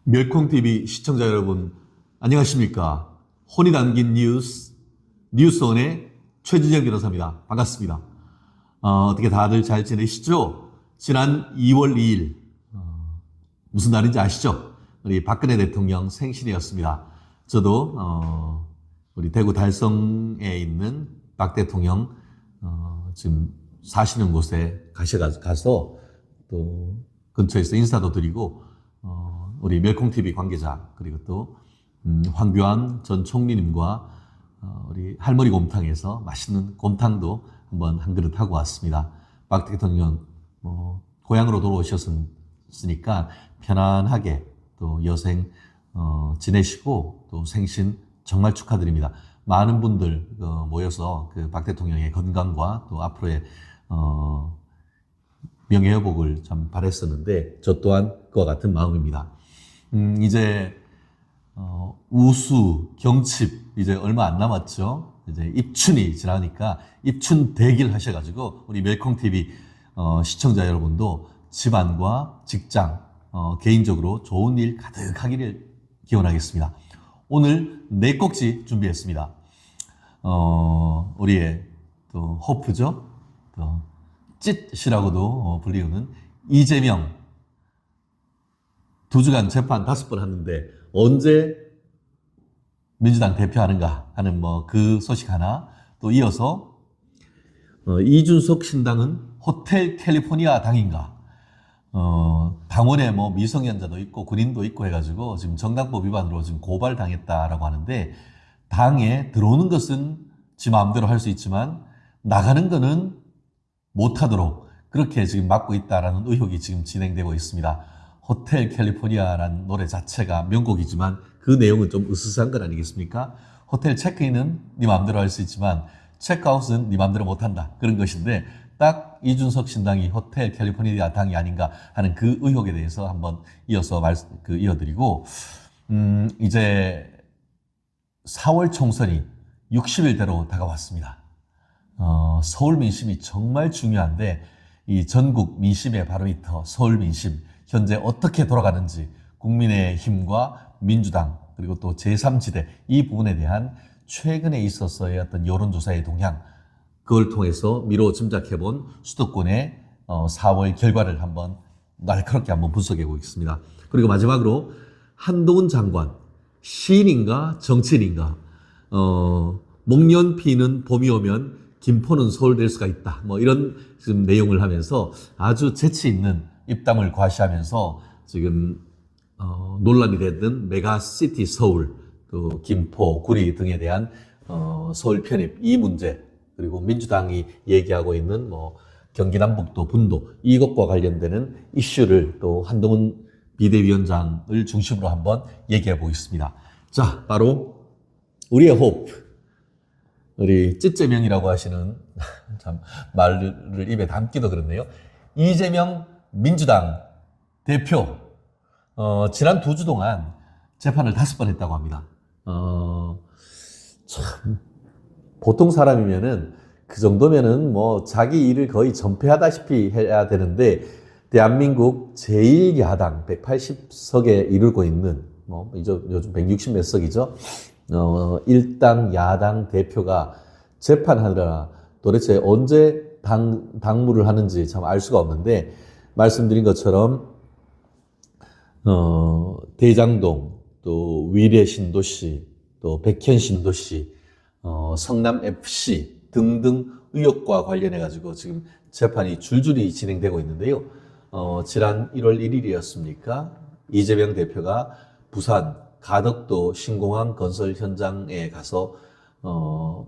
멸콩TV 시청자 여러분, 안녕하십니까. 혼이 담긴 뉴스원의 최진영 변호사입니다. 반갑습니다. 어떻게 다들 잘 지내시죠? 지난 2월 2일, 무슨 날인지 아시죠? 우리 박근혜 대통령 생신이었습니다. 저도, 우리 대구 달성에 있는 박 대통령, 지금 사시는 곳에 가서 또 근처에서 인사도 드리고, 우리 멸콩TV 관계자, 그리고 또, 황교안 전 총리님과, 우리 할머니 곰탕에서 맛있는 곰탕도 한번 한 그릇 하고 왔습니다. 박 대통령, 고향으로 돌아오셨으니까 편안하게 또 여생, 지내시고 또 생신 정말 축하드립니다. 많은 분들 모여서 그 박 대통령의 건강과 또 앞으로의, 명예회복을 참 바랬었는데, 저 또한 그와 같은 마음입니다. 이제, 우수, 경칩, 이제 얼마 안 남았죠? 이제 입춘이 지나니까 입춘 대기를 하셔가지고, 우리 멸콩TV, 시청자 여러분도 집안과 직장, 개인적으로 좋은 일 가득하기를 기원하겠습니다. 오늘 네 꼭지 준비했습니다. 우리의 또 호프죠? 또 찢이라고도 불리우는 이재명 2주간 재판 5번 하는데 언제 민주당 대표하는가 하는 그 소식 하나, 또 이어서 이준석 신당은 호텔 캘리포니아 당인가, 당원에 미성년자도 있고 군인도 있고 해가지고 지금 정당법 위반으로 지금 고발당했다라고 하는데, 당에 들어오는 것은 지 마음대로 할 수 있지만 나가는 거는 못하도록 그렇게 지금 막고 있다라는 의혹이 지금 진행되고 있습니다. 호텔 캘리포니아라는 노래 자체가 명곡이지만 그 내용은 좀 으스스한 건 아니겠습니까? 호텔 체크인은 네 마음대로 할 수 있지만 체크아웃은 네 마음대로 못한다, 그런 것인데, 딱 이준석 신당이 호텔 캘리포니아 당이 아닌가 하는 그 의혹에 대해서 한번 이어서 이어드리고, 이제 4월 총선이 60일대로 다가왔습니다. 서울 민심이 정말 중요한데, 이 전국 민심의 바로미터 서울 민심 현재 어떻게 돌아가는지, 국민의힘과 민주당 그리고 또 제3지대 이 부분에 대한 최근에 있었어의 어떤 여론조사의 동향, 그걸 통해서 미뤄 짐작해본 수도권의 4월 결과를 한번 날카롭게 한번 분석해 보겠습니다. 그리고 마지막으로 한동훈 장관, 시인인가 정치인인가, 목련 피는 봄이 오면 김포는 서울 될 수가 있다, 이런 지금 내용을 하면서 아주 재치 있는 입담을 과시하면서 지금 논란이 됐던 메가시티 서울, 또 김포, 구리 등에 대한 서울 편입 이 문제, 그리고 민주당이 얘기하고 있는 경기 남북도 분도, 이것과 관련되는 이슈를 또 한동훈 비대위원장을 중심으로 한번 얘기해 보겠습니다. 자, 바로 우리의 호프, 우리 찌재명이라고 하시는 참 말을 입에 담기도 그렇네요. 이재명 민주당 대표, 지난 2주 동안 재판을 5번 했다고 합니다. 참, 보통 사람이면은 그 정도면은 자기 일을 거의 전폐하다시피 해야 되는데, 대한민국 제1야당 180석에 이르고 있는, 요즘 160 몇 석이죠. 일당 야당 대표가 재판하느라 도대체 언제 당무를 하는지 참 알 수가 없는데, 말씀드린 것처럼 대장동, 또 위례 신도시, 또 백현 신도시, 성남 FC 등등 의혹과 관련해 가지고 지금 재판이 줄줄이 진행되고 있는데요. 지난 1월 1일이었습니까? 이재명 대표가 부산 가덕도 신공항 건설 현장에 가서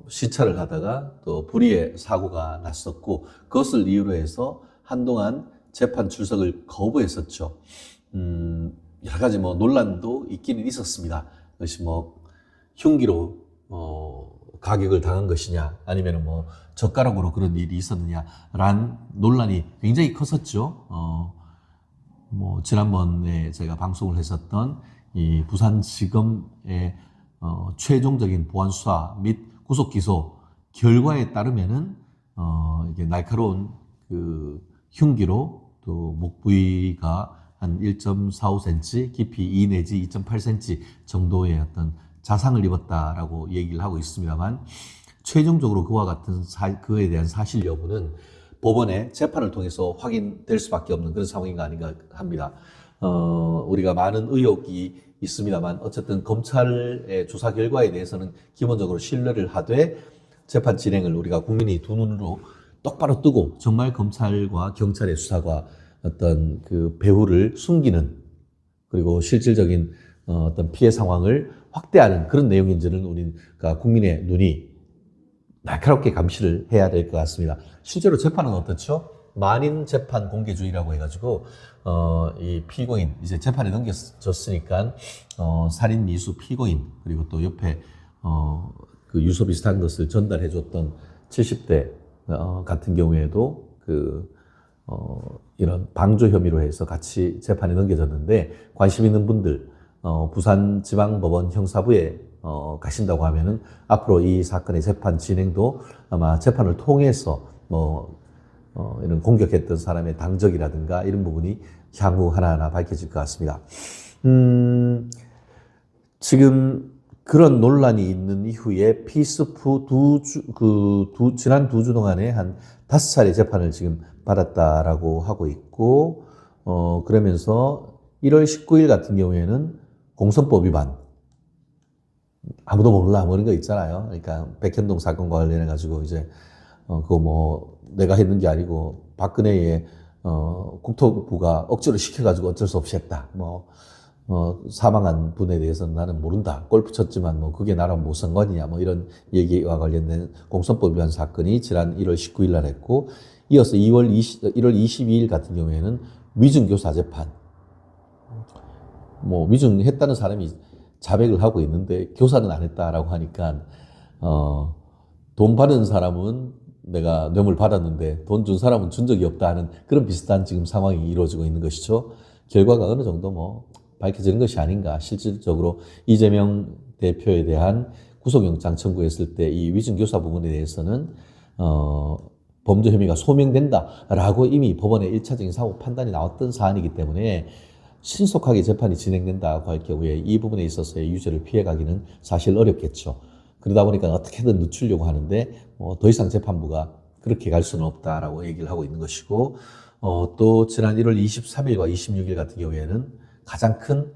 시찰을 하다가 또 불의의 사고가 났었고, 그것을 이유로 해서 한동안 재판 출석을 거부했었죠. 여러 가지 논란도 있기는 있었습니다. 그것이 흉기로 가격을 당한 것이냐, 아니면 젓가락으로 그런 일이 있었느냐라는 논란이 굉장히 컸었죠. 지난번에 제가 방송을 했었던 이 부산지검의 최종적인 보안 수사 및 구속 기소 결과에 따르면은 이게 날카로운 그 흉기로 또 목 부위가 한 1.45cm, 깊이 2 내지 2.8cm 정도의 어떤 자상을 입었다라고 얘기를 하고 있습니다만, 최종적으로 그와 같은 그에 대한 사실 여부는 법원의 재판을 통해서 확인될 수밖에 없는 그런 상황인가 아닌가 합니다. 우리가 많은 의혹이 있습니다만 어쨌든 검찰의 조사 결과에 대해서는 기본적으로 신뢰를 하되 재판 진행을 우리가 국민이 두 눈으로 똑바로 뜨고 정말 검찰과 경찰의 수사가 어떤 그 배후를 숨기는, 그리고 실질적인 어떤 피해 상황을 확대하는 그런 내용인지는 우리가 국민의 눈이 날카롭게 감시를 해야 될 것 같습니다. 실제로 재판은 어떻죠? 만인 재판 공개주의라고 해가지고 이 피고인 이제 재판에 넘겨졌으니까 살인 미수 피고인, 그리고 또 옆에 그 유서 비슷한 것을 전달해줬던 70대 같은 경우에도 이런 방조 혐의로 해서 같이 재판에 넘겨졌는데, 관심 있는 분들 부산지방법원 형사부에 가신다고 하면은 앞으로 이 사건의 재판 진행도 아마 재판을 통해서 이런 공격했던 사람의 당적이라든가 이런 부분이 향후 하나하나 밝혀질 것 같습니다. 지금 그런 논란이 있는 이후에 피스프 지난 2주 동안에 한 5차례 재판을 지금 받았다라고 하고 있고, 그러면서 1월 19일 같은 경우에는 공선법 위반, 아무도 몰라 뭐 이런 거 있잖아요. 그러니까 백현동 사건과 관련해 가지고 이제 그거 뭐 내가 했는 게 아니고 박근혜의 국토부가 억지로 시켜가지고 어쩔 수 없이 했다. 사망한 분에 대해서는 나는 모른다. 골프 쳤지만 뭐 그게 나랑 뭐 상관이냐. 뭐 이런 얘기와 관련된 공선법 위반 사건이 지난 1월 19일 날 했고, 이어서 1월 22일 같은 경우에는 위증교사 재판. 위증했다는 사람이 자백을 하고 있는데 교사는 안 했다라고 하니까 돈 받은 사람은 내가 뇌물 받았는데 돈 준 사람은 준 적이 없다 하는 그런 비슷한 지금 상황이 이루어지고 있는 것이죠. 결과가 어느 정도 밝혀지는 것이 아닌가. 실질적으로 이재명 대표에 대한 구속영장 청구했을 때 이 위증교사 부분에 대해서는 범죄 혐의가 소명된다라고 이미 법원의 1차적인 사고 판단이 나왔던 사안이기 때문에 신속하게 재판이 진행된다고 할 경우에 이 부분에 있어서의 유죄를 피해가기는 사실 어렵겠죠. 그러다 보니까 어떻게든 늦추려고 하는데 더 이상 재판부가 그렇게 갈 수는 없다라고 얘기를 하고 있는 것이고, 또 지난 1월 23일과 26일 같은 경우에는 가장 큰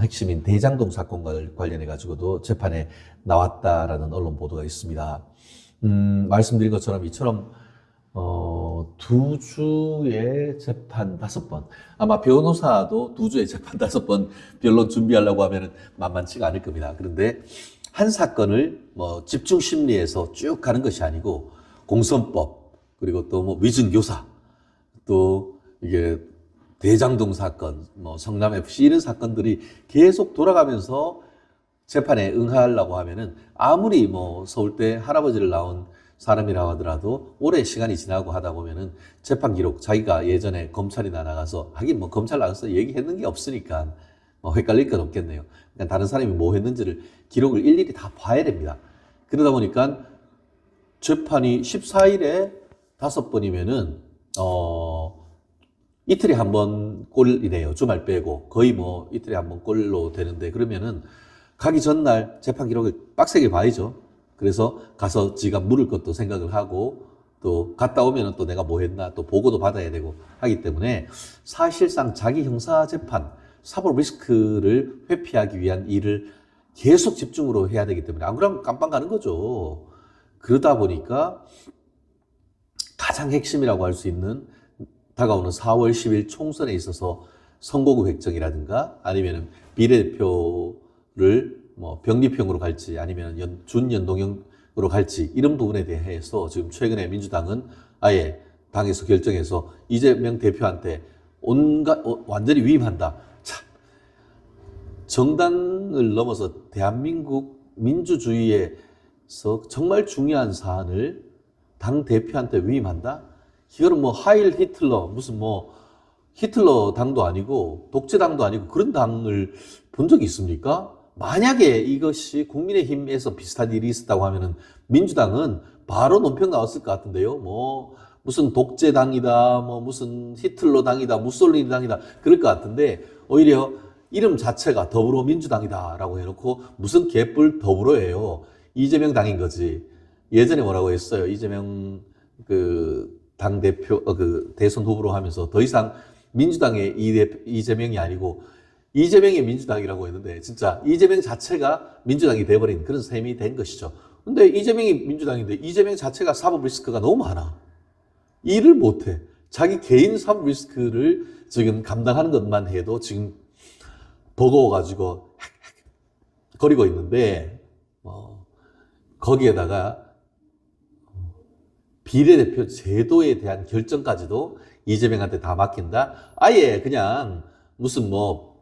핵심인 대장동 사건과 관련해 가지고도 재판에 나왔다라는 언론 보도가 있습니다. 말씀드린 것처럼 이처럼 2주의 재판 5번, 아마 변호사도 2주의 재판 5번 변론 준비하려고 하면은 만만치가 않을 겁니다. 그런데 한 사건을 집중 심리에서 쭉 가는 것이 아니고 공선법, 그리고 또 위증교사, 또 이게 대장동 사건, 성남FC 이런 사건들이 계속 돌아가면서 재판에 응하려고 하면은 아무리 서울대 할아버지를 낳은 사람이라고 하더라도 오래 시간이 지나고 하다 보면은 재판 기록, 자기가 예전에 검찰이나 나가서, 하긴 검찰 나가서 얘기했는 게 없으니까 헷갈릴 건 없겠네요. 그러니까 다른 사람이 뭐 했는지를 기록을 일일이 다 봐야 됩니다. 그러다 보니까 재판이 14일에 5번이면은 이틀에 한 번 꼴이네요. 주말 빼고 거의 이틀에 한 번 꼴로 되는데, 그러면은 가기 전날 재판 기록을 빡세게 봐야죠. 그래서 가서 지가 물을 것도 생각을 하고, 또 갔다 오면은 또 내가 뭐 했나 또 보고도 받아야 되고 하기 때문에 사실상 자기 형사 재판, 사법 리스크를 회피하기 위한 일을 계속 집중으로 해야 되기 때문에 안 그러면 깜빵 가는 거죠. 그러다 보니까 가장 핵심이라고 할 수 있는 다가오는 4월 10일 총선에 있어서 선거구 획정이라든가 아니면 비례대표를 병립형으로 갈지 아니면 준연동형으로 갈지 이런 부분에 대해서 지금 최근에 민주당은 아예 당에서 결정해서 이재명 대표한테 완전히 위임한다. 참, 정당을 넘어서 대한민국 민주주의에서 정말 중요한 사안을 당 대표한테 위임한다? 이거는 하일 히틀러, 무슨 히틀러 당도 아니고 독재당도 아니고 그런 당을 본 적이 있습니까? 만약에 이것이 국민의힘에서 비슷한 일이 있었다고 하면은 민주당은 바로 논평 나왔을 것 같은데요. 무슨 독재당이다, 뭐 무슨 히틀러 당이다, 무솔리니 당이다 그럴 것 같은데 오히려 이름 자체가 더불어민주당이다라고 해놓고 무슨 개뿔 더불어예요. 이재명 당인 거지. 예전에 뭐라고 했어요. 이재명 그 당대표 그 대선 후보로 하면서 더 이상 민주당의 이재명이 아니고 이재명의 민주당이라고 했는데 진짜 이재명 자체가 민주당이 돼버린 그런 셈이 된 것이죠. 근데 이재명이 민주당인데 이재명 자체가 사법 리스크가 너무 많아. 일을 못해. 자기 개인 사법 리스크를 지금 감당하는 것만 해도 지금 버거워가지고 거리고 있는데 거기에다가 비례대표 제도에 대한 결정까지도 이재명한테 다 맡긴다? 아예 그냥 무슨 뭐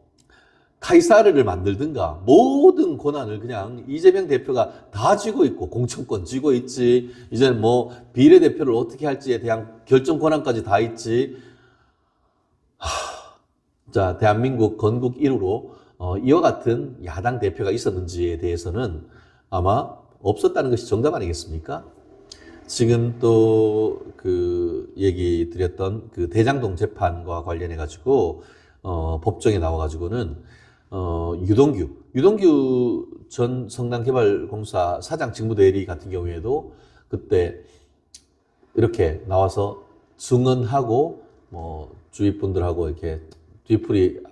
카이사르를 만들든가 모든 권한을 그냥 이재명 대표가 다 쥐고 있고 공천권 쥐고 있지. 이제는 뭐 비례대표를 어떻게 할지에 대한 결정 권한까지 다 있지. 자, 대한민국 건국 이후로 이와 같은 야당 대표가 있었는지에 대해서는 아마 없었다는 것이 정답 아니겠습니까? 지금 또 그 얘기 드렸던 그 대장동 재판과 관련해 가지고 법정에 나와 가지고는 유동규 전 성남개발공사 사장 직무대리 같은 경우에도 그때 이렇게 나와서 증언하고 뭐 주위 분들하고 이렇게 뒤풀이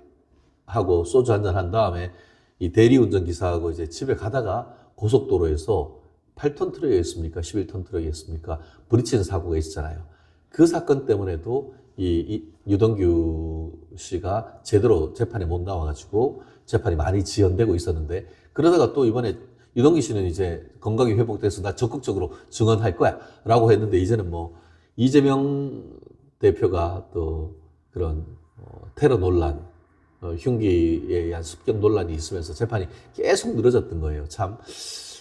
하고 소주 한잔 한 다음에 이 대리운전 기사하고 이제 집에 가다가 고속도로에서 8톤 트럭이었습니까? 11톤 트럭이었습니까? 부딪히는 사고가 있었잖아요. 그 사건 때문에도 이 유동규 씨가 제대로 재판에 못 나와가지고 재판이 많이 지연되고 있었는데 그러다가 또 이번에 유동규 씨는 이제 건강이 회복돼서 나 적극적으로 증언할 거야 라고 했는데 이제는 뭐 이재명 대표가 또 그런 테러 논란, 흉기에 의한 습격 논란이 있으면서 재판이 계속 늘어졌던 거예요. 참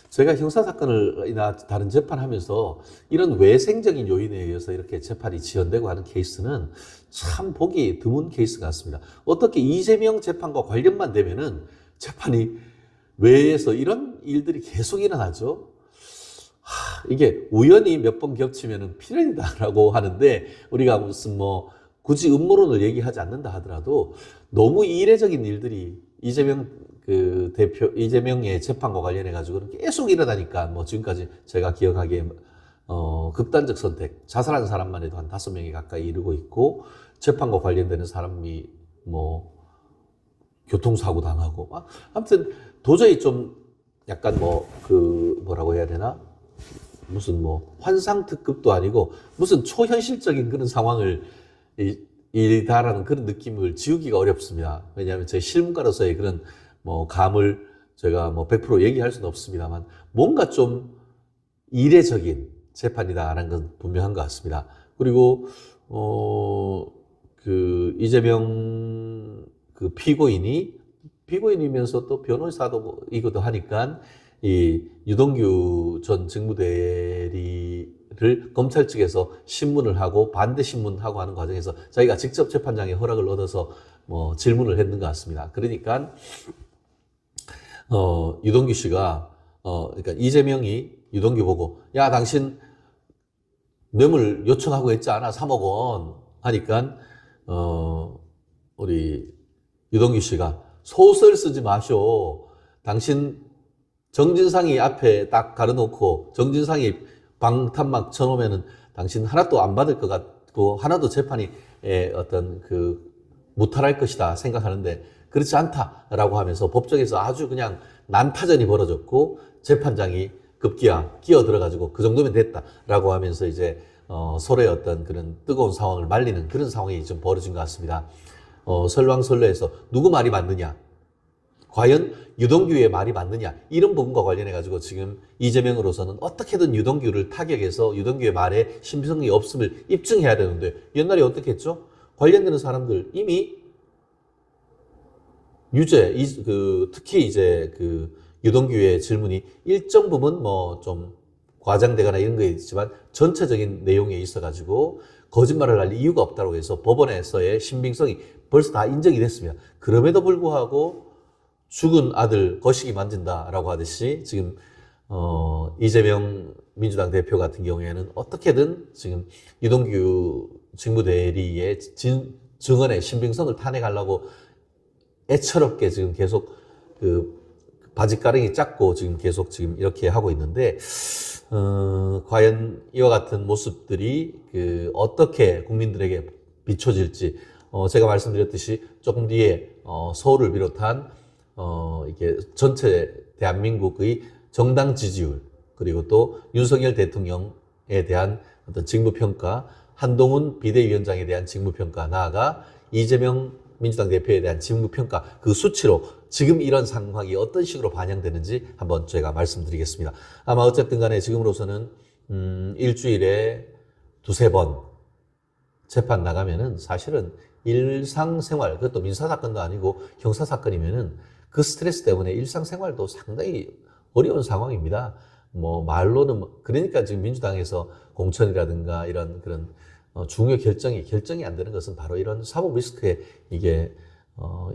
제가 형사사건이나 다른 재판하면서 이런 외생적인 요인에 의해서 이렇게 재판이 지연되고 하는 케이스는 참 보기 드문 케이스 같습니다. 어떻게 이재명 재판과 관련만 되면은 재판이 외에서 이런 일들이 계속 일어나죠? 이게 우연히 몇 번 겹치면은 필연이다라고 하는데 우리가 무슨 뭐 굳이 음모론을 얘기하지 않는다 하더라도 너무 이례적인 일들이 이재명의 재판과 관련해 가지고는 계속 일어나니까 뭐 지금까지 제가 기억하기에 극단적 선택, 자살한 사람만 해도 한 5명이 가까이 이르고 있고 재판과 관련되는 사람이 뭐 교통사고 당하고 아무튼 도저히 좀 약간 뭐라고 해야 되나? 무슨 뭐 환상특급도 아니고 무슨 초현실적인 그런 상황을 이다라는 그런 느낌을 지우기가 어렵습니다. 왜냐하면 제 실무가로서의 그런 뭐 감을 제가 뭐 100% 얘기할 수는 없습니다만 뭔가 좀 이례적인 재판이다라는 건 분명한 것 같습니다. 그리고 그 이재명 그 피고인이면서 또 변호사도 이것도 하니까 이 유동규 전 직무대리를 검찰 측에서 신문을 하고 반대 신문하고 하는 과정에서 자기가 직접 재판장의 허락을 얻어서 뭐 질문을 했는 것 같습니다. 그러니까 유동규 씨가 그러니까 이재명이 유동규 보고 야 당신 뇌물 요청하고 했지 않아 3억 원 하니까 우리 유동규 씨가 소설 쓰지 마쇼. 당신 정진상이 앞에 딱 가려놓고 정진상이 방탄막 쳐놓으면은 당신 하나도 안 받을 것 같고 하나도 재판이 어떤 그 무탈할 것이다 생각하는데 그렇지 않다라고 하면서 법정에서 아주 그냥 난타전이 벌어졌고 재판장이 급기야 끼어들어가지고 그 정도면 됐다라고 하면서 이제 서로의 어떤 그런 뜨거운 상황을 말리는 그런 상황이 좀 벌어진 것 같습니다. 설왕설래에서 누구 말이 맞느냐? 과연 유동규의 말이 맞느냐? 이런 부분과 관련해가지고 지금 이재명으로서는 어떻게든 유동규를 타격해서 유동규의 말에 신빙성이 없음을 입증해야 되는데 옛날에 어떻게 했죠? 관련되는 사람들 이미 특히 이제 그 유동규의 질문이 일정 부분 뭐 좀 과장되거나 이런 게 있지만 전체적인 내용에 있어가지고 거짓말을 할 이유가 없다고 해서 법원에서의 신빙성이 벌써 다 인정이 됐습니다. 그럼에도 불구하고 죽은 아들 거시기 만진다라고 하듯이 지금 이재명 민주당 대표 같은 경우에는 어떻게든 지금 이동규 직무대리의 증언의 신빙성을 탄핵하려고 애처롭게 지금 계속 그 바짓가랑이 잡고 지금 계속 지금 이렇게 하고 있는데, 과연 이와 같은 모습들이 어떻게 국민들에게 비춰질지, 제가 말씀드렸듯이 조금 뒤에 서울을 비롯한 이게 전체 대한민국의 정당 지지율, 그리고 또 윤석열 대통령에 대한 어떤 직무평가, 한동훈 비대위원장에 대한 직무평가, 나아가 이재명 민주당 대표에 대한 직무평가, 그 수치로 지금 이런 상황이 어떤 식으로 반영되는지 한번 제가 말씀드리겠습니다. 아마 어쨌든 간에 지금으로서는 일주일에 두세 번 재판 나가면은 사실은 일상생활, 그것도 민사사건도 아니고 형사사건이면은 그 스트레스 때문에 일상생활도 상당히 어려운 상황입니다. 뭐 말로는, 그러니까 지금 민주당에서 공천이라든가 이런 그런 중요 결정이 안 되는 것은 바로 이런 사법 리스크에 이게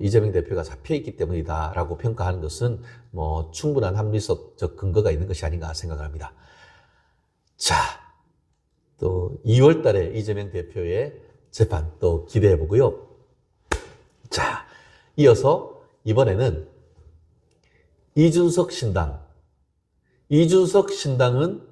이재명 대표가 잡혀 있기 때문이다라고 평가하는 것은 뭐 충분한 합리적 근거가 있는 것이 아닌가 생각합니다. 자, 또 2월 달에 이재명 대표의 재판 또 기대해 보고요. 자, 이어서 이번에는 이준석 신당. 이준석 신당은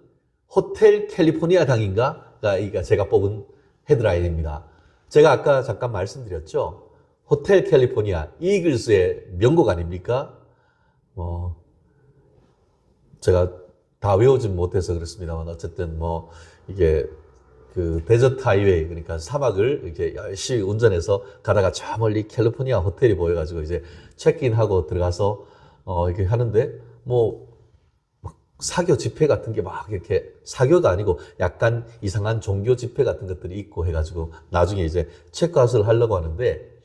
호텔 캘리포니아 당인가가 이가 제가 뽑은 헤드라인입니다. 제가 아까 잠깐 말씀드렸죠. 호텔 캘리포니아, 이글스의 명곡 아닙니까? 제가 다 외우진 못해서 그렇습니다만, 어쨌든 뭐 이게 그 데저트 하이웨이, 그러니까 사막을 이렇게 열심히 운전해서 가다가 저 멀리 캘리포니아 호텔이 보여가지고 이제 체크인하고 들어가서 이렇게 하는데, 뭐 사교 집회 같은 게 막 이렇게, 사교가 아니고 약간 이상한 종교 집회 같은 것들이 있고 해가지고 나중에 이제 체크아웃을 하려고 하는데,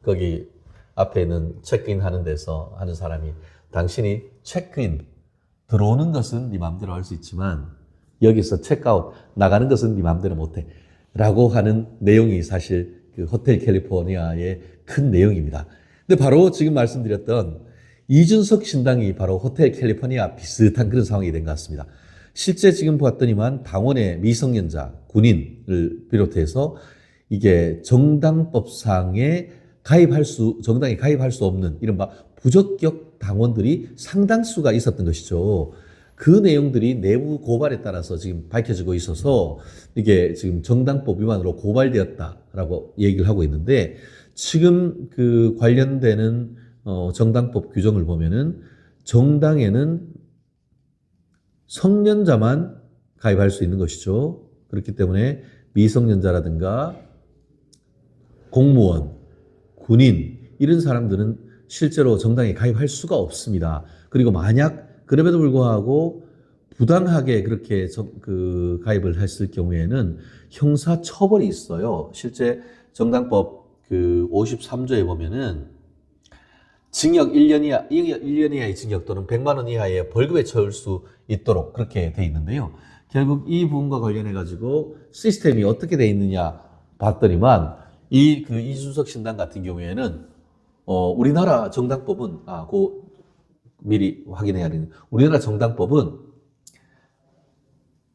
거기 앞에 있는 체크인 하는 데서 하는 사람이, 당신이 체크인 들어오는 것은 네 마음대로 할 수 있지만 여기서 체크아웃 나가는 것은 네 마음대로 못해 라고 하는 내용이 사실 그 호텔 캘리포니아의 큰 내용입니다. 근데 바로 지금 말씀드렸던 이준석 신당이 바로 호텔 캘리포니아 비슷한 그런 상황이 된 것 같습니다. 실제 지금 보았더니만 당원의 미성년자, 군인을 비롯해서 이게 정당법상에 정당에 가입할 수 없는 이른바 부적격 당원들이 상당수가 있었던 것이죠. 그 내용들이 내부 고발에 따라서 지금 밝혀지고 있어서 이게 지금 정당법 위반으로 고발되었다라고 얘기를 하고 있는데, 지금 그 관련되는 정당법 규정을 보면은 정당에는 성년자만 가입할 수 있는 것이죠. 그렇기 때문에 미성년자라든가 공무원, 군인 이런 사람들은 실제로 정당에 가입할 수가 없습니다. 그리고 만약 그럼에도 불구하고 부당하게 그렇게 가입을 했을 경우에는 형사 처벌이 있어요. 실제 정당법 그 53조에 보면은 징역 1년 이하의 징역 또는 100만 원 이하의 벌금에 처할 수 있도록 그렇게 돼 있는데요. 결국 이 부분과 관련해 가지고 시스템이 어떻게 돼 있느냐 봤더니만, 그 이준석 신당 같은 경우에는 우리나라 정당법은 미리 확인해야 되는, 우리나라 정당법은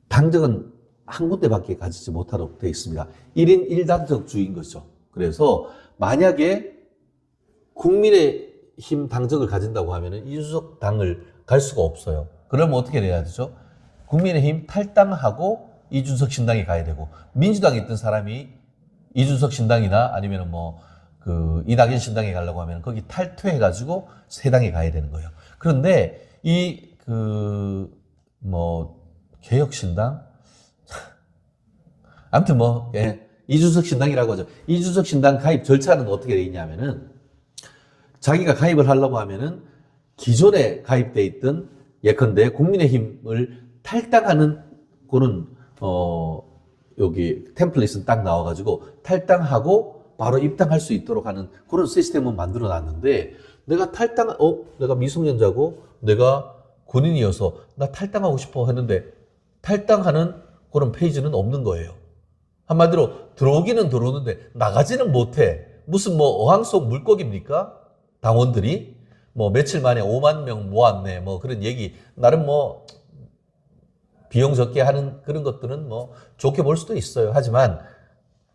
당적은 한 군데밖에 가지지 못하도록 되어 있습니다. 1인 1당적주의인 거죠. 그래서 만약에 국민의힘 당적을 가진다고 하면은 이준석 당을 갈 수가 없어요. 그러면 어떻게 돼야 되죠? 국민의힘 탈당하고 이준석 신당에 가야 되고, 민주당에 있던 사람이 이준석 신당이나 아니면 이낙연 신당에 가려고 하면 거기 탈퇴해가지고 새 당에 가야 되는 거예요. 그런데 개혁신당? 아무튼 이준석 신당이라고 하죠. 이준석 신당 가입 절차는 어떻게 되어 있냐면은, 자기가 가입을 하려고 하면은 기존에 가입돼 있던, 예컨대 국민의힘을 탈당하는 그런, 여기 템플릿은 딱 나와가지고 탈당하고 바로 입당할 수 있도록 하는 그런 시스템은 만들어 놨는데, 내가 미성년자고 내가 군인이어서 나 탈당하고 싶어 했는데 탈당하는 그런 페이지는 없는 거예요. 한마디로 들어오기는 들어오는데 나가지는 못해. 무슨 어항 속 물고기입니까? 당원들이 며칠 만에 5만 명 모았네 그런 얘기, 나름 비용 적게 하는 그런 것들은 뭐 좋게 볼 수도 있어요. 하지만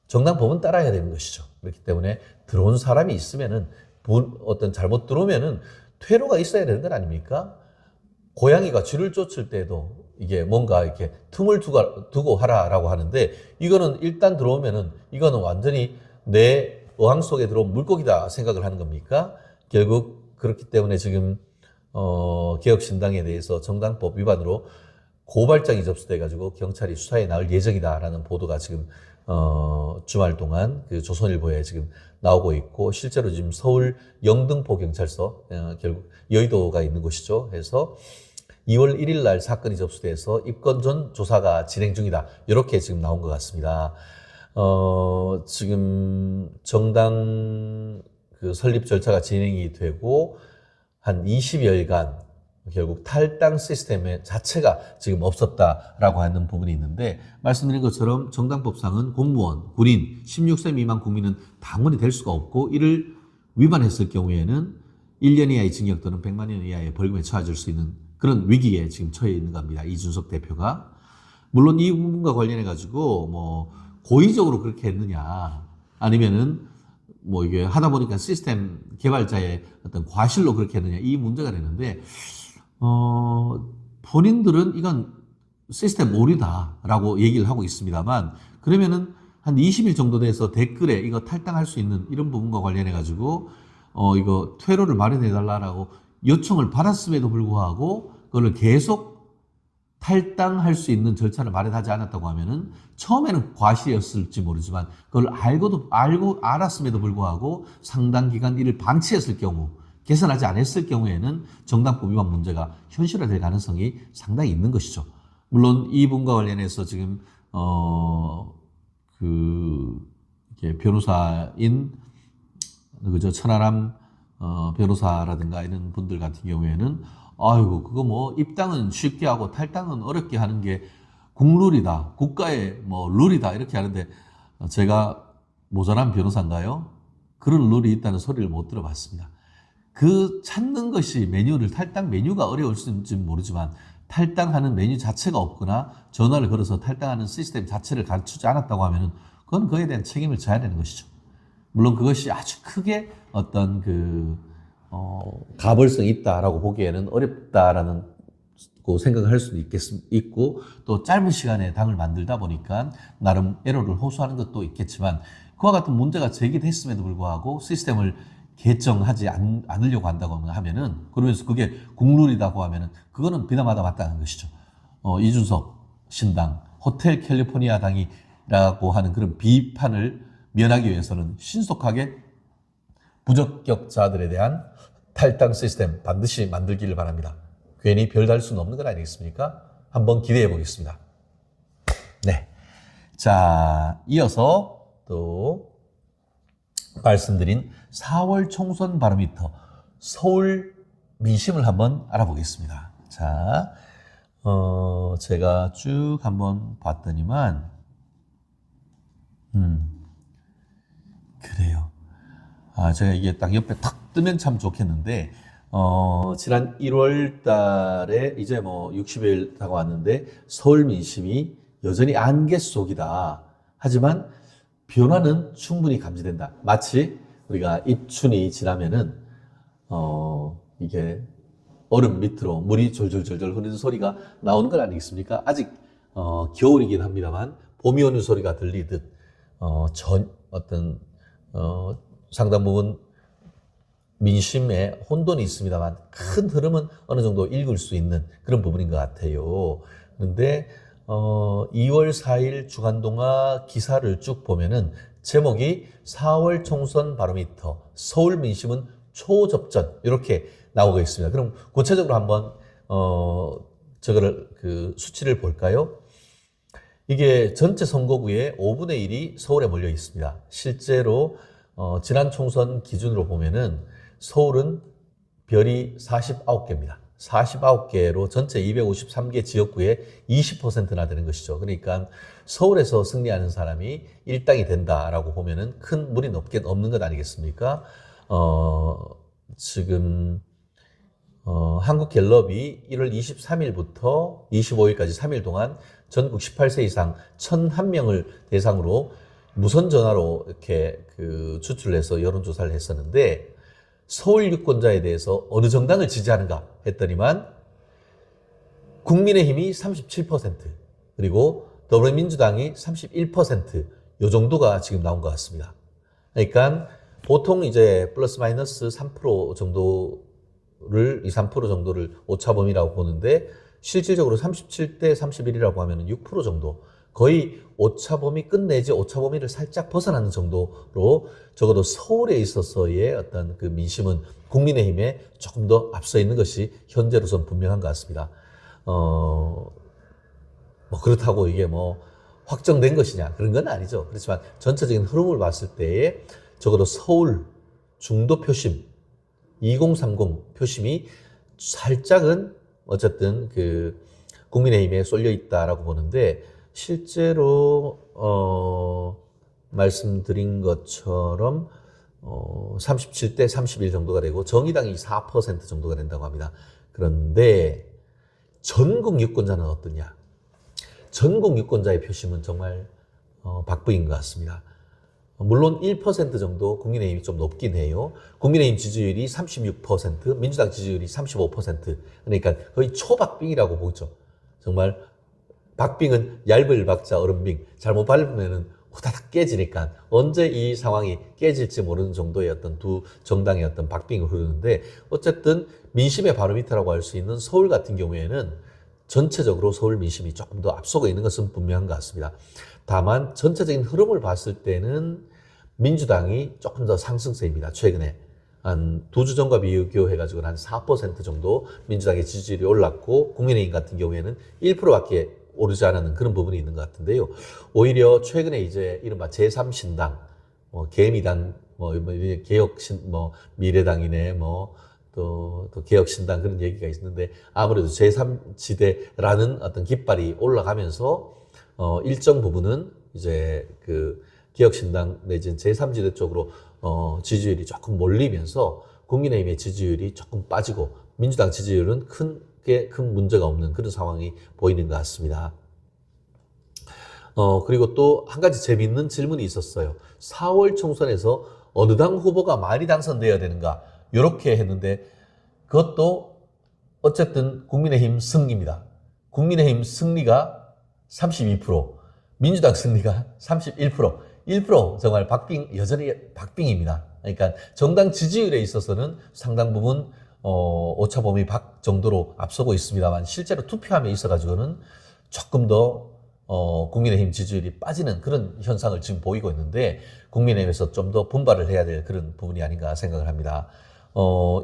정당법은 따라야 되는 것이죠. 그렇기 때문에 들어온 사람이 있으면은 어떤 잘못 들어오면은 퇴로가 있어야 되는 건 아닙니까? 고양이가 쥐를 쫓을 때도 이게 뭔가 이렇게 틈을 두고 하라라고 하는데 이거는 일단 들어오면은 이거는 완전히 내 어항 속에 들어온 물고기다 생각을 하는 겁니까? 결국 그렇기 때문에 지금 개혁신당에 대해서 정당법 위반으로 고발장이 접수돼 가지고 경찰이 수사에 나올 예정이다라는 보도가 지금 주말 동안 그 조선일보에 지금 나오고 있고 실제로 지금 서울 영등포 경찰서 결국 여의도가 있는 곳이죠. 그래서 2월 1일 날 사건이 접수돼서 입건 전 조사가 진행 중이다. 이렇게 지금 나온 것 같습니다. 지금 정당 그 설립 절차가 진행이 되고 한 20여일간 결국 탈당 시스템 자체가 지금 없었다라고 하는 부분이 있는데 말씀드린 것처럼 정당법상은 공무원, 군인, 16세 미만 국민은 당원이 될 수가 없고 이를 위반했을 경우에는 1년 이하의 징역 또는 100만 원 이하의 벌금에 처해질 수 있는 그런 위기에 지금 처해 있는 겁니다. 이준석 대표가. 물론 이 부분과 관련해 가지고 뭐 고의적으로 그렇게 했느냐 아니면은 뭐 이게 하다 보니까 시스템 개발자의 어떤 과실로 그렇게 했느냐 이 문제가 되는데 본인들은 이건 시스템 오류다라고 얘기를 하고 있습니다만 그러면은 한 20일 정도 돼서 댓글에 이거 탈당할 수 있는 이런 부분과 관련해 가지고 이거 퇴로를 마련해 달라라고 요청을 받았음에도 불구하고 그걸 계속 탈당할 수 있는 절차를 마련하지 않았다고 하면은 처음에는 과실이었을지 모르지만 그걸 알고 알았음에도 불구하고 상당 기간 이를 방치했을 경우 개선하지 않았을 경우에는 정당법 위반 문제가 현실화될 가능성이 상당히 있는 것이죠. 물론 이 부분과 관련해서 지금 이렇게 변호사인 그저 천하람 변호사라든가 이런 분들 같은 경우에는 아이고 그거 뭐 입당은 쉽게 하고 탈당은 어렵게 하는 게 국룰이다, 국가의 뭐 룰이다 이렇게 하는데 제가 모자란 변호사인가요? 그런 룰이 있다는 소리를 못 들어봤습니다. 그 찾는 것이 탈당 메뉴가 어려울 수 있을지 모르지만 탈당하는 메뉴 자체가 없거나 전화를 걸어서 탈당하는 시스템 자체를 가르치지 않았다고 하면은 그건 그에 대한 책임을 져야 되는 것이죠. 물론 그것이 아주 크게 어떤 가벌성이 있다라고 보기에는 어렵다라는 생각을 할 수도 있고 또 짧은 시간에 당을 만들다 보니까 나름 에러를 호소하는 것도 있겠지만 그와 같은 문제가 제기됐음에도 불구하고 시스템을 개정하지 않으려고 한다고 하면은 그러면서 그게 국룰이라고 하면은 그거는 비난마다 마땅한 것이죠. 이준석 신당, 호텔 캘리포니아 당이라고 하는 그런 비판을 면하기 위해서는 신속하게 부적격자들에 대한 탈당 시스템 반드시 만들기를 바랍니다. 괜히 별달 수는 없는 건 아니겠습니까? 한번 기대해 보겠습니다. 네. 자, 이어서 또 말씀드린 4월 총선 바로미터 서울 민심을 한번 알아보겠습니다. 자, 제가 쭉 한번 봤더니만, 그래요. 제가 이게 딱 옆에 탁 뜨면 참 좋겠는데, 지난 1월 달에 이제 뭐 60일 다가왔는데, 서울 민심이 여전히 안개 속이다. 하지만 변화는 충분히 감지된다. 마치 우리가 입춘이 지나면은, 이게 얼음 밑으로 물이 졸졸졸졸 흐르는 소리가 나오는 건 아니겠습니까? 아직, 겨울이긴 합니다만, 봄이 오는 소리가 들리듯, 상당 부분 민심에 혼돈이 있습니다만 큰 흐름은 어느 정도 읽을 수 있는 그런 부분인 것 같아요. 그런데 2월 4일 주간동화 기사를 쭉 보면은 제목이 4월 총선 바로미터 서울 민심은 초접전 이렇게 나오고 있습니다. 그럼 구체적으로 한번 저거를 수치를 볼까요? 이게 전체 선거구의 5분의 1이 서울에 몰려 있습니다. 실제로 지난 총선 기준으로 보면은 서울은 별이 49개입니다. 49개로 전체 253개 지역구의 20%나 되는 것이죠. 그러니까 서울에서 승리하는 사람이 일당이 된다라고 보면은 큰 무리 없는 것 아니겠습니까? 지금 한국갤럽이 1월 23일부터 25일까지 3일 동안 전국 18세 이상 1,001명을 대상으로 무선 전화로 이렇게 추출해서 여론조사를 했었는데, 서울 유권자에 대해서 어느 정당을 지지하는가 했더니만 국민의힘이 37%, 그리고 더불어민주당이 31%, 요 정도가 지금 나온 것 같습니다. 그러니까 보통 이제 플러스 마이너스 3% 정도를, 2, 3% 정도를 오차범위라고 보는데, 실질적으로 37대 31이라고 하면 6% 정도, 거의 오차범위 끝내지 오차범위를 살짝 벗어나는 정도로 적어도 서울에 있어서의 어떤 그 민심은 국민의힘에 조금 더 앞서 있는 것이 현재로서는 분명한 것 같습니다. 뭐 그렇다고 이게 뭐 확정된 것이냐, 그런 건 아니죠. 그렇지만 전체적인 흐름을 봤을 때에 적어도 서울 중도 표심, 2030 표심이 살짝은 어쨌든 국민의힘에 쏠려 있다라고 보는데, 실제로 말씀드린 것처럼 37대 31 정도가 되고 정의당이 4% 정도가 된다고 합니다. 그런데 전국 유권자는 어떠냐? 전국 유권자의 표심은 정말 박빙인 것 같습니다. 물론 1% 정도 국민의힘이 좀 높긴 해요. 국민의힘 지지율이 36%, 민주당 지지율이 35%. 그러니까 거의 초박빙이라고 보죠. 정말 박빙은 얇을 박자 얼음빙. 잘못 밟으면은 후다닥 깨지니까 언제 이 상황이 깨질지 모르는 정도의 어떤 두 정당의 어떤 박빙이 흐르는데, 어쨌든 민심의 바로 밑이라고 할 수 있는 서울 같은 경우에는 전체적으로 서울 민심이 조금 더 앞서고 있는 것은 분명한 것 같습니다. 다만 전체적인 흐름을 봤을 때는 민주당이 조금 더 상승세입니다. 최근에 한 2주 전과 비교해가지고 한 4% 정도 민주당의 지지율이 올랐고, 국민의힘 같은 경우에는 1%밖에 오르지 않았는 그런 부분이 있는 것 같은데요. 오히려 최근에 이제 이른바 제3신당, 개미당, 미래당이네, 또 개혁신당, 그런 얘기가 있는데, 아무래도 제3지대라는 어떤 깃발이 올라가면서 일정 부분은 이제 개혁신당 내지는 제3지대 쪽으로 지지율이 조금 몰리면서 국민의힘의 지지율이 조금 빠지고, 민주당 지지율은 큰 문제가 없는 그런 상황이 보이는 것 같습니다. 그리고 또 한 가지 재미있는 질문이 있었어요. 4월 총선에서 어느 당 후보가 많이 당선되어야 되는가? 이렇게 했는데, 그것도 어쨌든 국민의힘 승리입니다. 국민의힘 승리가 32%, 민주당 승리가 31%, 1% 정말 여전히 박빙입니다. 그러니까 정당 지지율에 있어서는 상당 부분 오차범위 밖 정도로 앞서고 있습니다만, 실제로 투표함에 있어가지고는 조금 더 국민의힘 지지율이 빠지는 그런 현상을 지금 보이고 있는데, 국민의힘에서 좀 더 분발을 해야 될 그런 부분이 아닌가 생각을 합니다.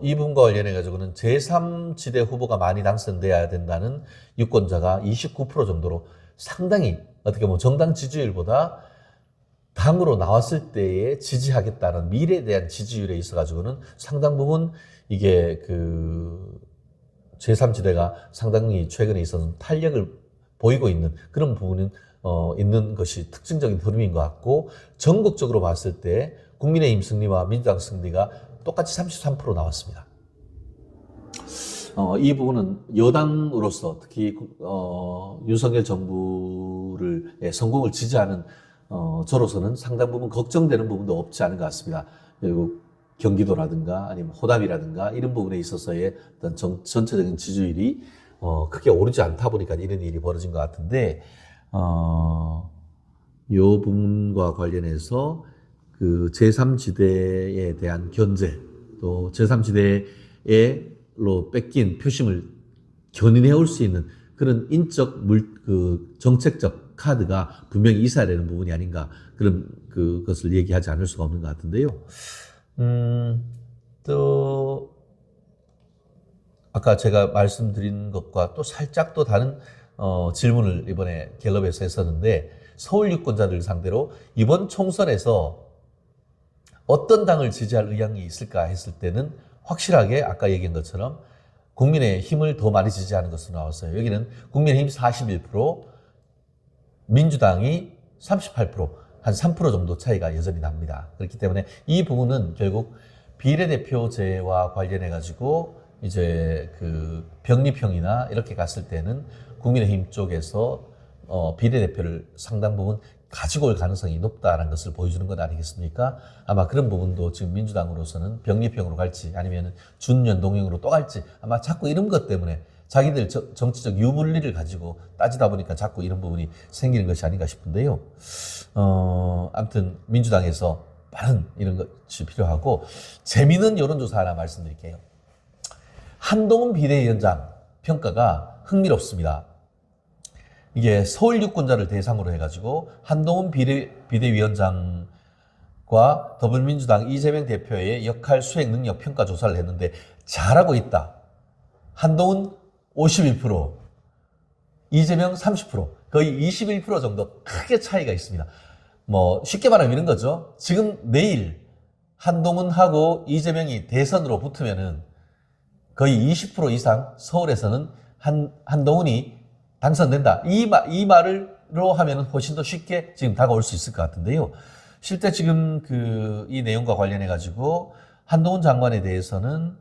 이 부분과 관련해가지고는 제3지대 후보가 많이 당선돼야 된다는 유권자가 29% 정도로 상당히 어떻게 보면 정당 지지율보다 당으로 나왔을 때에 지지하겠다는 미래에 대한 지지율에 있어가지고는 상당 부분 이게 제3지대가 상당히 최근에 있어서 탄력을 보이고 있는 그런 부분은 있는 것이 특징적인 흐름인 것 같고, 전국적으로 봤을 때 국민의힘 승리와 민주당 승리가 똑같이 33% 나왔습니다. 이 부분은 여당으로서 특히 윤석열 정부를 성공을 지지하는 저로서는 상당 부분 걱정되는 부분도 없지 않은 것 같습니다. 그리고 경기도라든가 아니면 호남이라든가 이런 부분에 있어서의 어떤 전체적인 지지율이 크게 오르지 않다 보니까 이런 일이 벌어진 것 같은데, 이 부분과 관련해서 제3지대에 대한 견제, 또 제3지대로 뺏긴 표심을 견인해 올 수 있는 그런 인적 정책적 카드가 분명히 있어야 되는 부분이 아닌가, 그것을 얘기하지 않을 수가 없는 것 같은데요. 또 아까 제가 말씀드린 것과 또 살짝 또 다른 질문을 이번에 갤럽에서 했었는데, 서울 유권자들 상대로 이번 총선에서 어떤 당을 지지할 의향이 있을까 했을 때는 확실하게 아까 얘기한 것처럼 국민의힘을 더 많이 지지하는 것으로 나왔어요. 여기는 국민의힘 41%, 민주당이 38%, 한 3% 정도 차이가 여전히 납니다. 그렇기 때문에 이 부분은 결국 비례대표제와 관련해 가지고 이제 그 병리평이나 이렇게 갔을 때는 국민의힘 쪽에서 비례대표를 상당 부분 가지고 올 가능성이 높다는 것을 보여주는 것 아니겠습니까? 아마 그런 부분도 지금 민주당으로서는 병리평으로 갈지 아니면 준연동형으로 또 갈지 아마 자꾸 이런 것 때문에 자기들 정치적 유불리를 가지고 따지다 보니까 자꾸 이런 부분이 생기는 것이 아닌가 싶은데요. 아무튼 민주당에서 빠른 이런 것이 필요하고 재미있는 여론조사 하나 말씀드릴게요. 한동훈 비대위원장 평가가 흥미롭습니다. 이게 서울 유권자를 대상으로 해가지고 한동훈 비대위원장과 더불어민주당 이재명 대표의 역할 수행 능력 평가 조사를 했는데 잘하고 있다. 한동훈 51%, 이재명 30%, 거의 21% 정도 크게 차이가 있습니다. 뭐 쉽게 말하면 이런 거죠. 지금 내일 한동훈하고 이재명이 대선으로 붙으면은 거의 20% 이상 서울에서는 한동훈이 당선된다. 이 말로 하면 훨씬 더 쉽게 지금 다가올 수 있을 것 같은데요. 실제 지금 이 내용과 관련해가지고 한동훈 장관에 대해서는,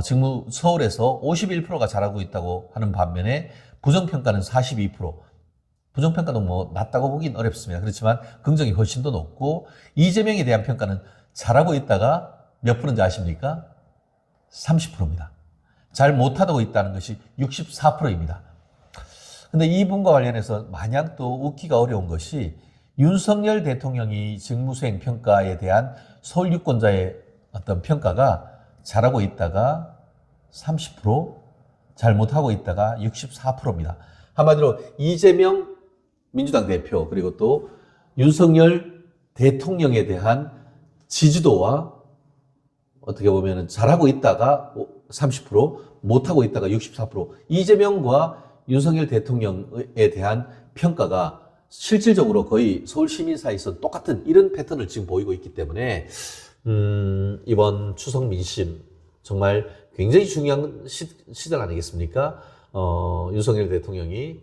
지금 서울에서 51%가 잘하고 있다고 하는 반면에 부정평가는 42%. 부정평가도 뭐 낮다고 보긴 어렵습니다. 그렇지만 긍정이 훨씬 더 높고, 이재명에 대한 평가는 잘하고 있다가 몇 프로인지 아십니까? 30%입니다. 잘 못하고 있다는 것이 64%입니다. 근데 이분과 관련해서 마냥 또 웃기가 어려운 것이 윤석열 대통령이 직무수행 평가에 대한 서울 유권자의 어떤 평가가 잘하고 있다가 30%, 잘못하고 있다가 64%입니다. 한마디로 이재명 민주당 대표 그리고 또 윤석열 대통령에 대한 지지도와 어떻게 보면 잘하고 있다가 30%, 못하고 있다가 64%, 이재명과 윤석열 대통령에 대한 평가가 실질적으로 거의 서울 시민 사이에서 똑같은 이런 패턴을 지금 보이고 있기 때문에 이번 추석 민심 정말 굉장히 중요한 시절 아니겠습니까? 윤석열 대통령이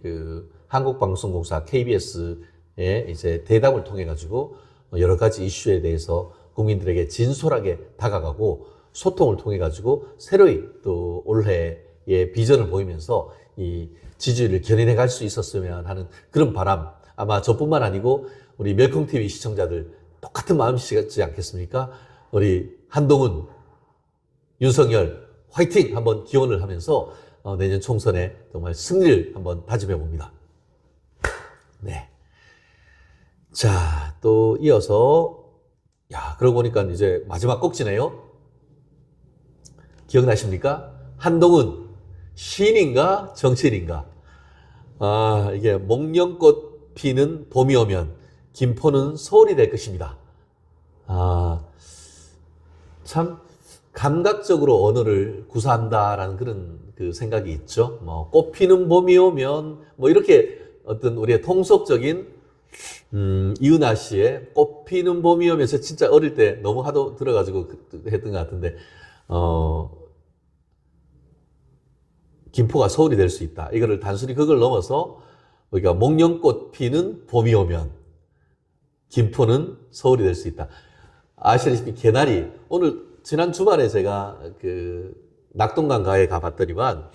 한국방송공사 KBS에 이제 대담을 통해 가지고 여러 가지 이슈에 대해서 국민들에게 진솔하게 다가가고 소통을 통해 가지고 새로이 또 올해의 비전을 보이면서 이 지지율을 견인해 갈 수 있었으면 하는 그런 바람, 아마 저뿐만 아니고 우리 멸콩TV 시청자들 똑같은 마음이시지 않겠습니까? 우리 한동훈, 윤석열 화이팅! 한번 기원을 하면서 내년 총선에 정말 승리를 한번 다짐해 봅니다. 네. 자, 또 이어서 그러고 보니까 이제 마지막 꼭지네요. 기억나십니까? 한동훈 시인인가 정치인인가? 이게 목련꽃 피는 봄이 오면 김포는 서울이 될 것입니다. 참 감각적으로 언어를 구사한다라는 그런 생각이 있죠. 뭐 꽃 피는 봄이 오면 뭐 이렇게 어떤 우리의 통속적인 이은하 씨의 꽃 피는 봄이 오면서 진짜 어릴 때 너무 하도 들어가지고 했던 것 같은데 김포가 서울이 될 수 있다. 이거를 단순히 그걸 넘어서 우리가 목련꽃 피는 봄이 오면 김포는 서울이 될 수 있다. 아시다시피 개나리, 오늘 지난 주말에 제가 낙동강 가에 가봤더니만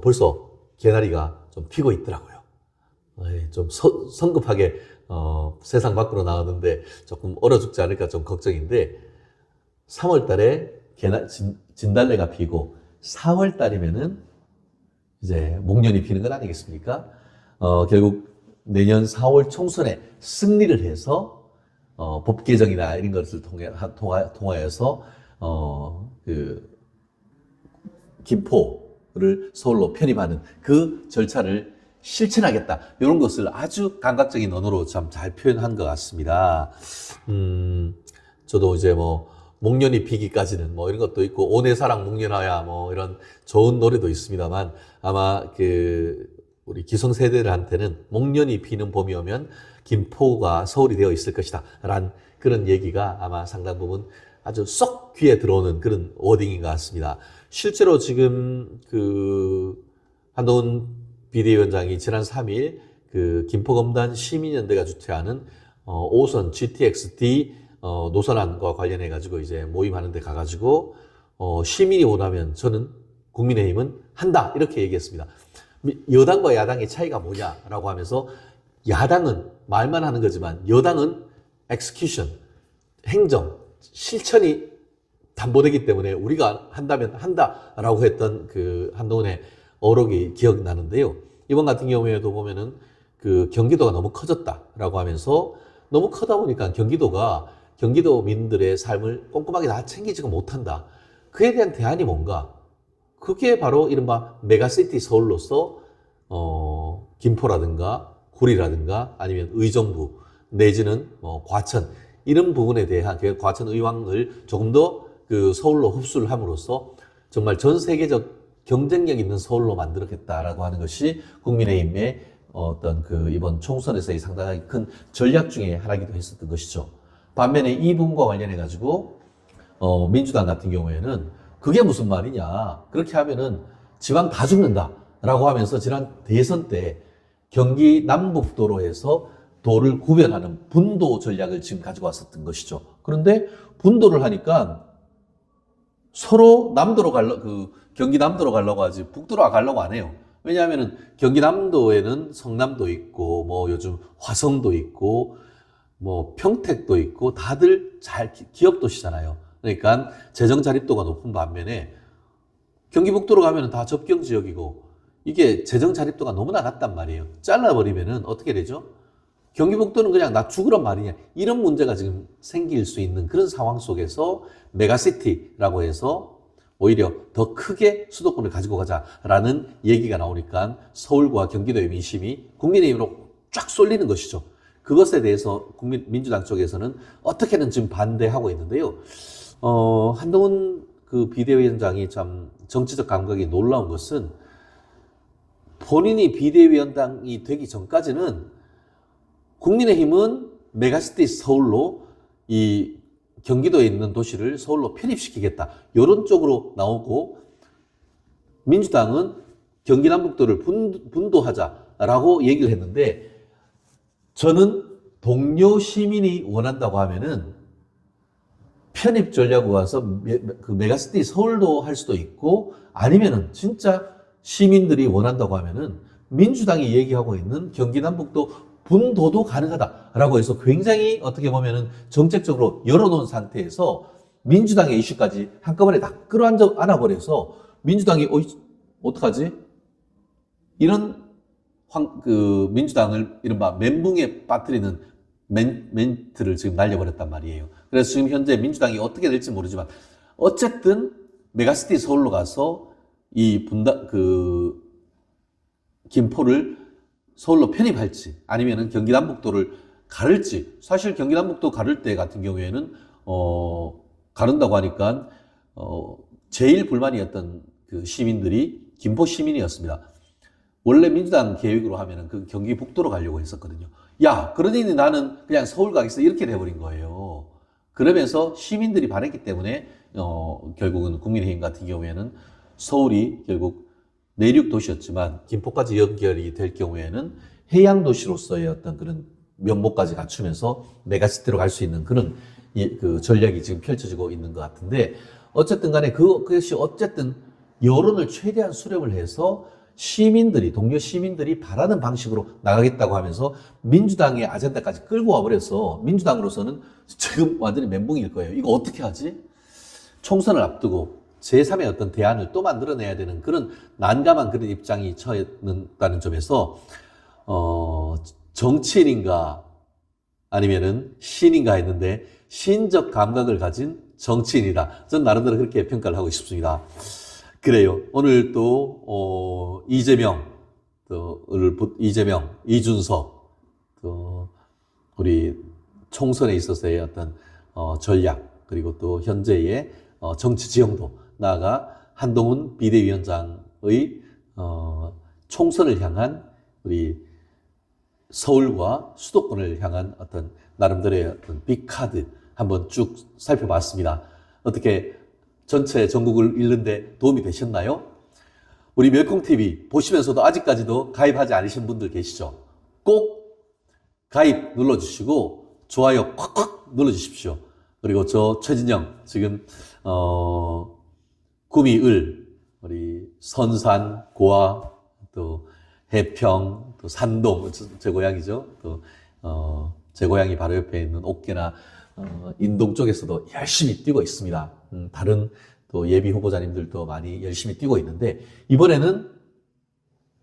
벌써 개나리가 좀 피고 있더라고요. 좀 성급하게 세상 밖으로 나왔는데 조금 얼어 죽지 않을까 좀 걱정인데 3월 달에 진달래가 피고 4월 달이면은 이제 목련이 피는 건 아니겠습니까? 결국 내년 4월 총선에 승리를 해서 법 개정이나 이런 것을 통하여서 김포를 서울로 편입하는 그 절차를 실천하겠다. 이런 것을 아주 감각적인 언어로 참 잘 표현한 것 같습니다. 저도 이제 뭐 목련이 피기까지는 뭐 이런 것도 있고 오내사랑 목련하야 뭐 이런 좋은 노래도 있습니다만 아마 우리 기성세대들한테는 목련이 피는 봄이 오면 김포가 서울이 되어 있을 것이다 라는 그런 얘기가 아마 상당 부분 아주 쏙 귀에 들어오는 그런 워딩인 것 같습니다. 실제로 지금 한동훈 비대위원장이 지난 3일 김포검단 시민연대가 주최하는 5선 GTX-D 노선안과 관련해 가지고 이제 모임하는 데 가가지고 시민이 원하면 저는 국민의힘은 한다 이렇게 얘기했습니다. 여당과 야당의 차이가 뭐냐라고 하면서 야당은 말만 하는 거지만 여당은 execution, 행정, 실천이 담보되기 때문에 우리가 한다면 한다라고 했던 그 한동훈의 어록이 기억나는데요. 이번 같은 경우에도 보면은 그 경기도가 너무 커졌다라고 하면서 너무 크다 보니까 경기도민들의 삶을 꼼꼼하게 다 챙기지가 못한다. 그에 대한 대안이 뭔가? 그게 바로 이른바 메가시티 서울로서 김포라든가 구리라든가 아니면 의정부 내지는 과천 이런 부분에 대한 과천 의왕을 조금 더 그 서울로 흡수를 함으로써 정말 전 세계적 경쟁력 있는 서울로 만들었겠다라고 하는 것이 국민의힘의 어떤 그 이번 총선에서의 상당히 큰 전략 중에 하나이기도 했었던 것이죠. 반면에 이 부분과 관련해 가지고 민주당 같은 경우에는 그게 무슨 말이냐, 그렇게 하면은 지방 다 죽는다라고 하면서 지난 대선 때 경기 남북도로에서 도를 구별하는 분도 전략을 지금 가지고 왔었던 것이죠. 그런데 분도를 하니까 서로 남도로 경기 남도로 가려고 하지 북도로 가려고 안 해요. 왜냐하면은 경기 남도에는 성남도 있고 뭐 요즘 화성도 있고 뭐 평택도 있고 다들 기업 도시잖아요. 그러니까 재정 자립도가 높은 반면에 경기 북도로 가면은 다 접경 지역이고 이게 재정 자립도가 너무나 낮단 말이에요. 잘라버리면은 어떻게 되죠? 경기 북도는 그냥 나 죽으란 말이냐, 이런 문제가 지금 생길 수 있는 그런 상황 속에서 메가시티라고 해서 오히려 더 크게 수도권을 가지고 가자라는 얘기가 나오니까 서울과 경기도의 민심이 국민의힘으로 쫙 쏠리는 것이죠. 그것에 대해서 민주당 쪽에서는 어떻게든 지금 반대하고 있는데요. 한동훈 그 비대위원장이 참 정치적 감각이 놀라운 것은 본인이 비대위원장이 되기 전까지는 국민의힘은 메가시티 서울로 이 경기도에 있는 도시를 서울로 편입시키겠다, 이런 쪽으로 나오고, 민주당은 경기 남북도를 분도하자라고 얘기를 했는데, 저는 동료 시민이 원한다고 하면은 편입 전략으로 와서 그 메가시티 서울도 할 수도 있고, 아니면은 진짜 시민들이 원한다고 하면은 민주당이 얘기하고 있는 경기 남북도 분도도 가능하다라고 해서 굉장히 어떻게 보면은 정책적으로 열어놓은 상태에서 민주당의 이슈까지 한꺼번에 다 끌어안아 버려서 민주당이 어떡하지? 이런 민주당을 이른바 멘붕에 빠뜨리는 멘트를 지금 날려버렸단 말이에요. 그래서 지금 현재 민주당이 어떻게 될지 모르지만 어쨌든 메가시티 서울로 가서 이 김포를 서울로 편입할지 아니면은 경기 남북도를 가를지, 사실 경기 남북도 가를 때 같은 경우에는 가른다고 하니까 제일 불만이었던 그 시민들이 김포 시민이었습니다. 원래 민주당 계획으로 하면은 그 경기 북도로 가려고 했었거든요. 야, 그러니 나는 그냥 서울 가겠어, 이렇게 돼버린 거예요. 그러면서 시민들이 반했기 때문에 결국은 국민의힘 같은 경우에는 서울이 결국 내륙 도시였지만 김포까지 연결이 될 경우에는 해양 도시로서의 어떤 그런 면모까지 갖추면서 메가시티로 갈 수 있는 그런 그 전략이 지금 펼쳐지고 있는 것 같은데, 어쨌든 간에 그것이 어쨌든 여론을 최대한 수렴을 해서 동료 시민들이 바라는 방식으로 나가겠다고 하면서 민주당의 아젠다까지 끌고 와버려서 민주당으로서는 지금 완전히 멘붕일 거예요. 이거 어떻게 하지? 총선을 앞두고 제3의 어떤 대안을 또 만들어내야 되는 그런 난감한 그런 입장이 처했다는 점에서 정치인인가 아니면은 신인가 했는데 신적 감각을 가진 정치인이다. 전 나름대로 그렇게 평가를 하고 싶습니다. 그래요. 오늘 또 이재명, 이준석, 또 우리 총선에 있어서의 어떤 전략, 그리고 또 현재의 정치 지형도, 나아가 한동훈 비대위원장의 총선을 향한 우리 서울과 수도권을 향한 어떤 나름대로의 어떤 빅카드 한번 쭉 살펴봤습니다. 어떻게 전체 전국을 읽는데 도움이 되셨나요? 우리 멸콩TV 보시면서도 아직까지도 가입하지 않으신 분들 계시죠? 꼭 가입 눌러주시고 좋아요 콱콱 눌러주십시오. 그리고 저 최진영 지금 구미을 우리 선산, 고아, 또 해평, 또 산동, 제 고향이죠. 또 제 고향이 바로 옆에 있는 옥계나 인동 쪽에서도 열심히 뛰고 있습니다. 다른 또 예비 후보자님들도 많이 열심히 뛰고 있는데 이번에는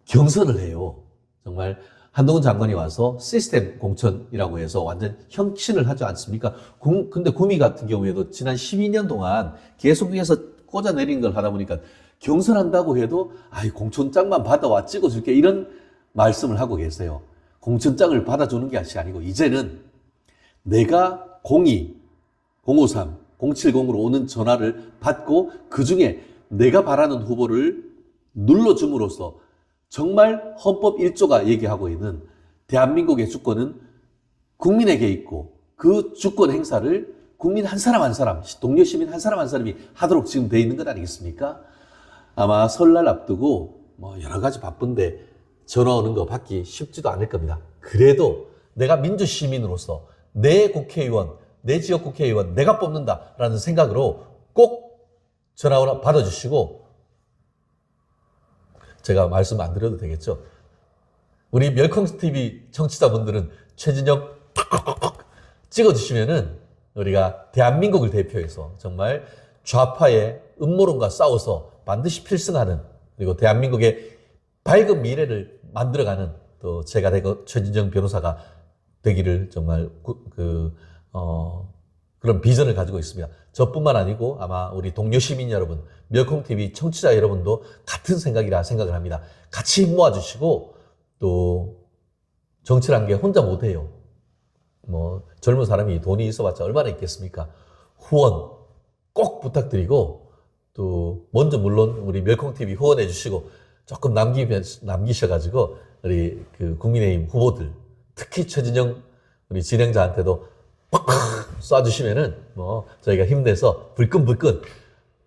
경선을 해요. 정말 한동훈 장관이 와서 시스템 공천이라고 해서 완전 혁신을 하지 않습니까? 근데 구미 같은 경우에도 지난 12년 동안 계속해서 꽂아내린 걸 하다 보니까 경선한다고 해도 공천장만 받아와 찍어줄게 이런 말씀을 하고 계세요. 공천장을 받아주는 것이 아니고 이제는 내가 02, 053, 070으로 오는 전화를 받고 그중에 내가 바라는 후보를 눌러줌으로써 정말 헌법 1조가 얘기하고 있는 대한민국의 주권은 국민에게 있고 그 주권 행사를 국민 한 사람 한 사람, 동료 시민 한 사람 한 사람이 하도록 지금 돼 있는 것 아니겠습니까? 아마 설날 앞두고 여러 가지 바쁜데 전화 오는 거 받기 쉽지도 않을 겁니다. 그래도 내가 민주시민으로서 내 국회의원, 내 지역 국회의원 내가 뽑는다라는 생각으로 꼭 전화 받아주시고 제가 말씀 안 드려도 되겠죠. 우리 멸콩TV 청취자분들은 최진영 탁 찍어주시면은 우리가 대한민국을 대표해서 정말 좌파의 음모론과 싸워서 반드시 필승하는 그리고 대한민국의 밝은 미래를 만들어가는 또 제가 되고 최진정 변호사가 되기를 정말 그런 비전을 가지고 있습니다. 저뿐만 아니고 아마 우리 동료 시민 여러분, 멸콩TV 청취자 여러분도 같은 생각이라 생각을 합니다. 같이 힘 모아주시고 또 정치란 게 혼자 못해요. 젊은 사람이 돈이 있어봤자 얼마나 있겠습니까? 후원 꼭 부탁드리고 또 먼저 물론 우리 멸콩TV 후원해 주시고 조금 남기셔가지고 우리 국민의힘 후보들 특히 최진영 우리 진행자한테도 팍팍 쏴주시면은 저희가 힘내서 불끈불끈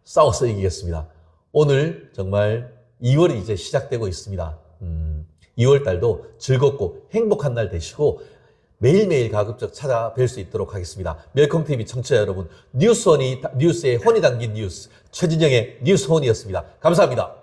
싸워서 이기겠습니다. 오늘 정말 2월이 이제 시작되고 있습니다. 2월 달도 즐겁고 행복한 날 되시고 매일매일 가급적 찾아뵐 수 있도록 하겠습니다. 멸콩TV 청취자 여러분, 뉴스의 혼이 담긴 뉴스 최진영의 뉴스혼이었습니다. 감사합니다.